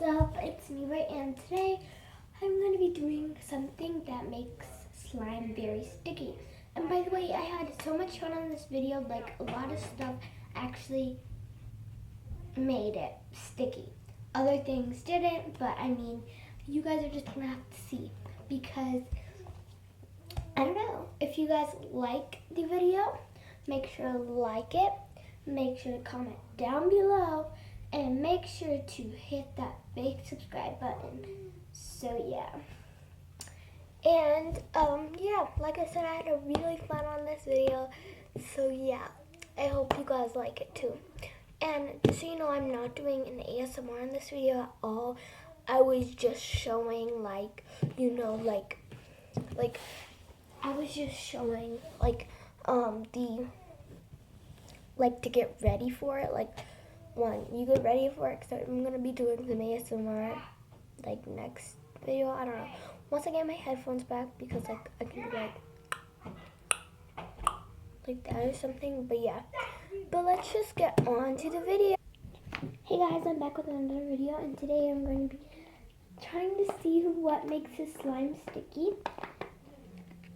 What's up? It's me, Ray, and today I'm going to be doing something that makes slime very sticky. And by the way, I had so much fun on this video, like a lot of stuff actually made it sticky. Other things didn't, but I mean, you guys are just going to have to see because, I don't know, if you guys like the video, make sure to like it, make sure to comment down below, and make sure to hit that big subscribe button. So yeah. And yeah, like I said, I had a really fun on this video. So yeah, I hope you guys like it too. And just so you know, I'm not doing an ASMR in this video at all. I was just showing like, you know, like I was just showing like the to get ready for it, like when you get ready for it, because I'm gonna be doing some ASMR like next video. I don't know, once I get my headphones back, because like I can do like that or something. But yeah, but let's just get on to the video. Hey guys, I'm back with another video, and today I'm going to be trying to see what makes this slime sticky.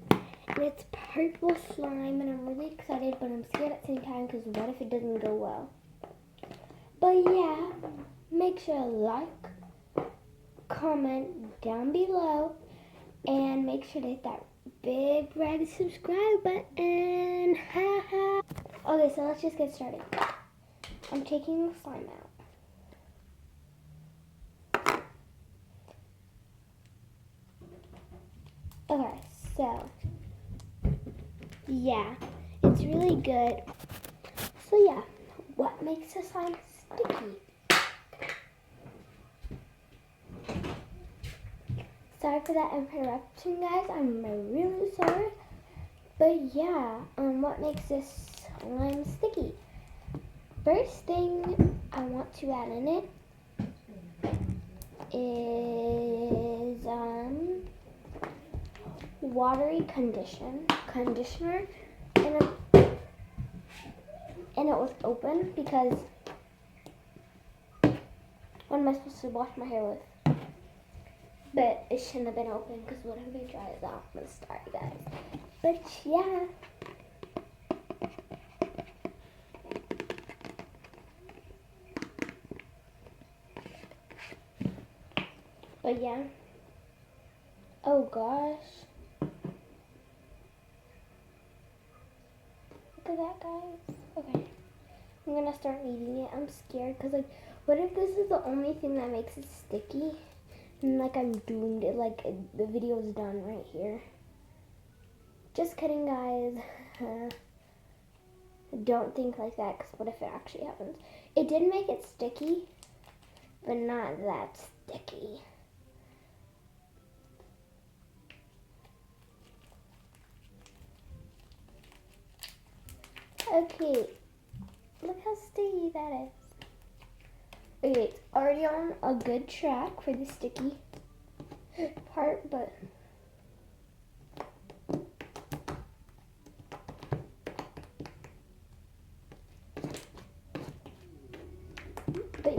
And it's purple slime, and I'm really excited, but I'm scared at the same time, because what if it doesn't go well? But yeah, make sure to like, comment down below, and make sure to hit that big red subscribe button. Okay, so let's just get started. I'm taking the slime out. Okay, so yeah, it's really good. So yeah, what makes the slime sticky? Sorry for that interruption, guys. I'm really sorry. But yeah, what makes this slime sticky? First thing I want to add in it is watery conditioner, and it was open because what am I supposed to wash my hair with? But it shouldn't have been open, because whatever it dries out, I'm gonna start, guys. But yeah. But yeah. Oh gosh. Look at that, guys. Okay. I'm gonna start eating it. I'm scared, because like, what if this is the only thing that makes it sticky? And like I'm doomed, it like the video's done right here. Just kidding, guys. Don't think like that, because what if it actually happens? It did make it sticky, but not that sticky. Okay, look how sticky that is. Okay, it's already on a good track for the sticky part, but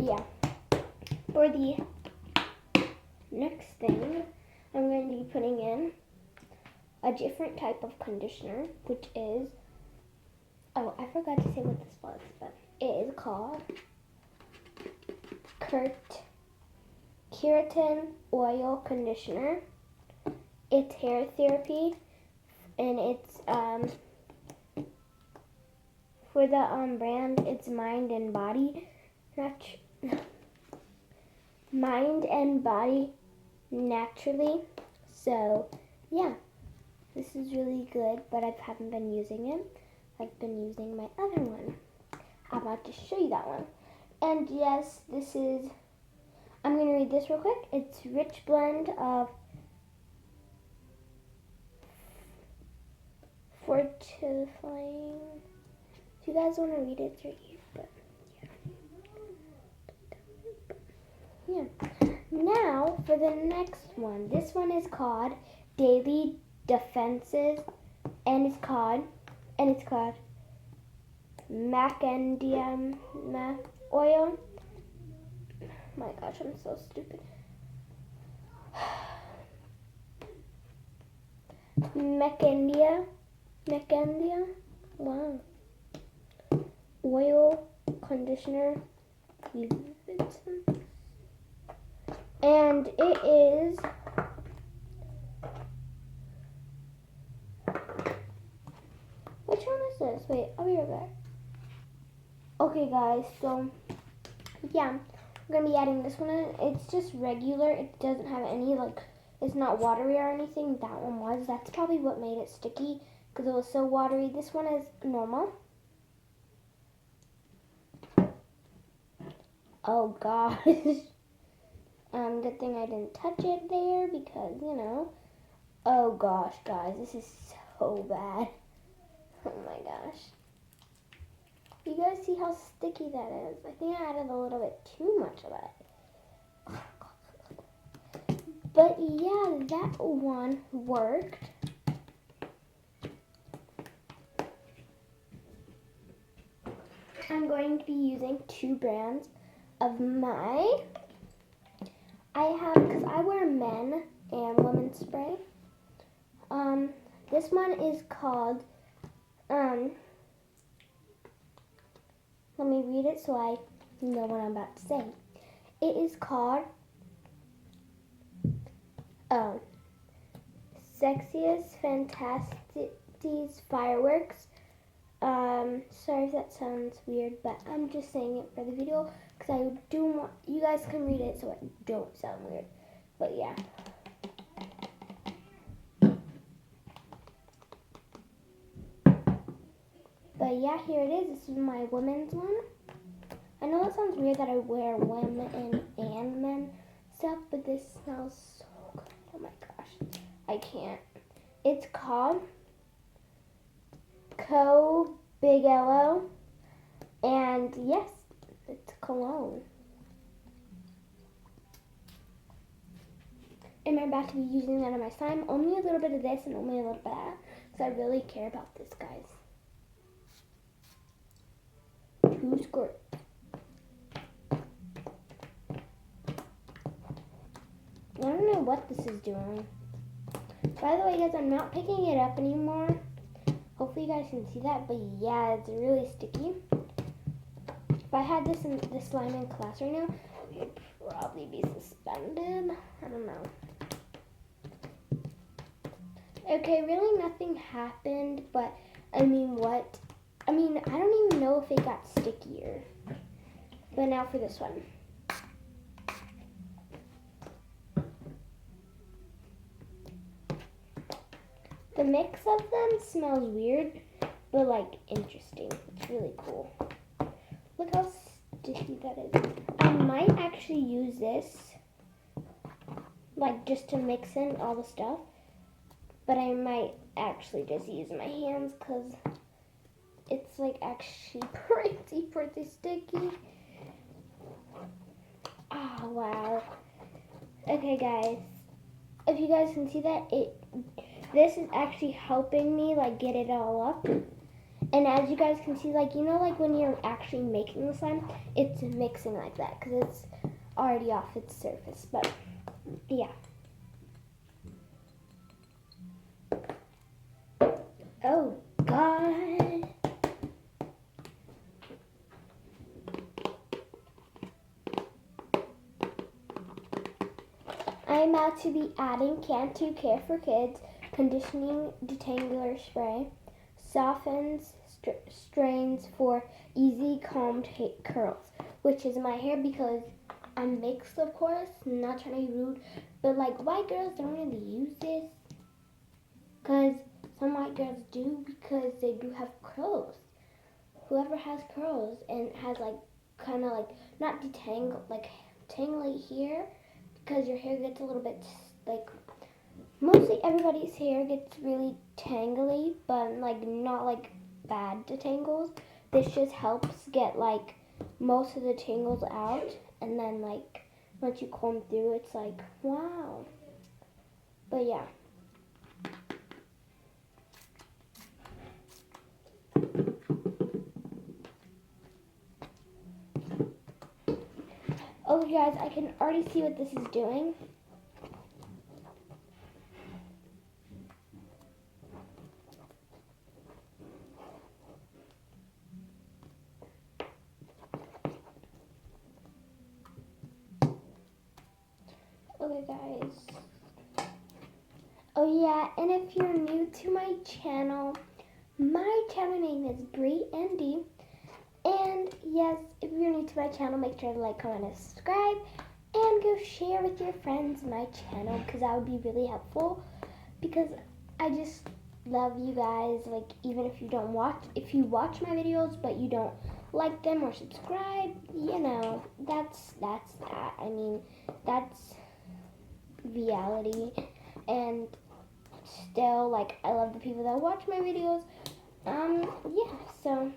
yeah, for the next thing, I'm going to be putting in a different type of conditioner, which is, oh, I forgot to say what this was, but it is called Keratin Oil Conditioner. It's hair therapy, and it's for the brand, it's Mind and Body Naturally. So yeah, this is really good, but I haven't been using it. I've been using my other one. I'm about to show you that one. And yes, this is, I'm going to read this real quick. It's rich blend of fortifying. If you guys want to read it, it's right here. But yeah. Now for the next one. This one is called Daily Defenses, and it's called macadamia oil. my gosh, I'm so stupid. Mecandia. Wow. Oil conditioner. And it is which one is this? Wait, I'll be right back. Okay guys, so yeah, I'm gonna be adding this one in. It's just regular. It doesn't have any it's not watery or anything. That one was. That's probably what made it sticky because it was so watery. This one is normal. Oh gosh. Good thing I didn't touch it there because, you know. Oh gosh, guys, this is so bad. Oh my gosh. You guys see how sticky that is? I think I added a little bit too much of that. But yeah, that one worked. I'm going to be using 2 brands of my, because I wear men and women's spray. This one is called, let me read it so I know what I'm about to say. It is called Sexiest Fantasties Fireworks. Sorry if that sounds weird, but I'm just saying it for the video because I do want you guys can read it so it don't sound weird. But yeah. But yeah, here it is. This is my women's one. I know it sounds weird that I wear women and men stuff, but this smells so good. Oh my gosh. I can't. It's called Big Yellow, and yes, it's cologne. And I'm about to be using that on my slime. Only a little bit of this and only a little bit of that, because I really care about this, guys. 2 squirts. I don't know what this is doing. By the way, guys, I'm not picking it up anymore. Hopefully you guys can see that, but yeah, it's really sticky. If I had this slime in class right now, I'd probably be suspended. I don't know. Okay, really nothing happened, but I don't even know if it got stickier. But now for this one. The mix of them smells weird, but interesting. It's really cool. Look how sticky that is. I might actually use this, just to mix in all the stuff. But I might actually just use my hands because it's actually pretty sticky. Oh, wow. Okay, guys. If you guys can see that, this is actually helping me get it all up. And as you guys can see, when you're actually making the slime, it's mixing like that because it's already off its surface. But yeah. Oh God. I'm about to be adding Cantu Care for Kids Conditioning Detangler Spray. Softens strains for easy calmed curls, which is my hair because I'm mixed, of course. I'm not trying to be rude, but white girls don't really use this because some white girls do because they do have curls. Whoever has curls and has kind of not detangle, tangly hair, because your hair gets a little bit mostly everybody's hair gets really tangly, but not bad detangles. This just helps get most of the tangles out, and then once you comb through, it's wow. But yeah. Oh, guys, I can already see what this is doing. Okay, guys. Oh, yeah, and if you're new to my channel name is Bree Andy. And yes, if you're new to my channel, make sure to like, comment, and subscribe. And go share with your friends my channel, because that would be really helpful. Because I just love you guys. Like, even if you don't watch, if you watch my videos but you don't like them or subscribe, you know, that's that. I mean, that's reality. And still, like, I love the people that watch my videos. Yeah, so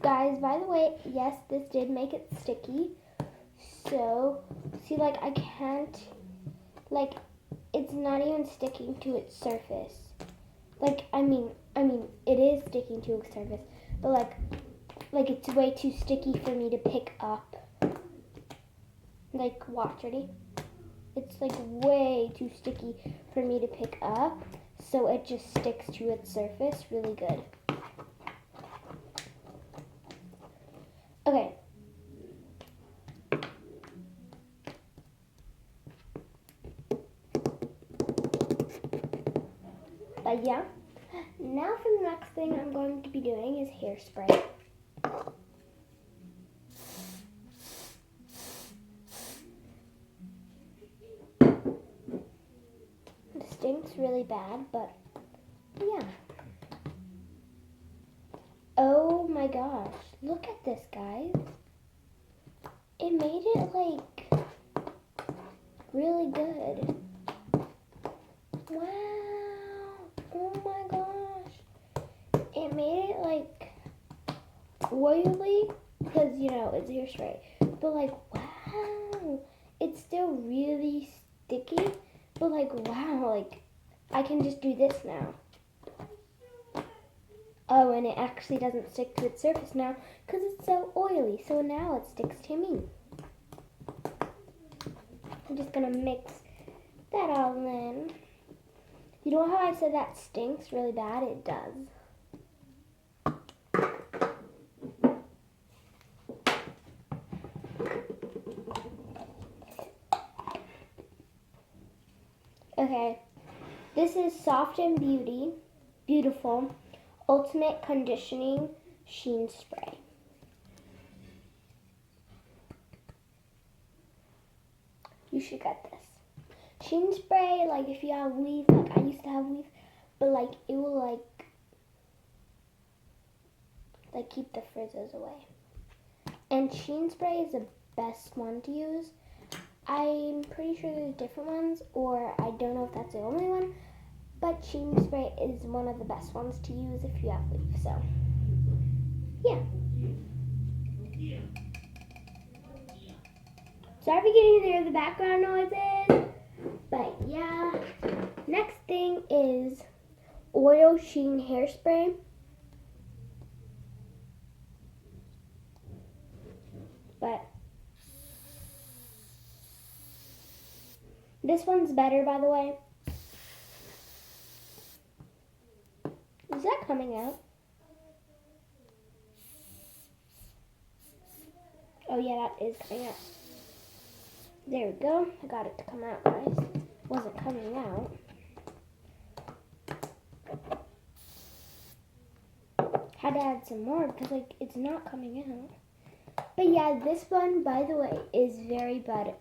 guys, by the way, yes, this did make it sticky. So, see, like, I can't, like, it's not even sticking to its surface. Like, I mean, it is sticking to its surface, but like it's way too sticky for me to pick up. Like, watch, ready? It's like way too sticky for me to pick up, so it just sticks to its surface really good. Okay. But yeah, now for the next thing I'm going to be doing is hairspray. It stinks really bad, but yeah. Oh my gosh, look at this, guys. It made it like really good. Wow, oh my gosh. It made it like oily because, you know, it's hairspray. But like, wow, it's still really sticky. But like, wow, like I can just do this now. Oh, and it actually doesn't stick to its surface now because it's so oily. So now it sticks to me. I'm just going to mix that all in. You know how I said that stinks really bad? It does. Okay, this is Soft and Beautiful Ultimate Conditioning Sheen Spray. You should get this. Sheen spray, like if you have weave, like I used to have weave, but like it will like keep the frizzes away. And Sheen spray is the best one to use. I'm pretty sure there's different ones, or I don't know if that's the only one, but Sheen spray is one of the best ones to use if you have weave. So yeah. Sorry for getting there the background noises, but yeah. Next thing is Oil Sheen Hairspray. But this one's better, by the way. Is that coming out? Oh yeah, that is coming out. There we go. I got it to come out, guys. It wasn't coming out. Had to add some more because like it's not coming out. But yeah, this one, by the way, is better.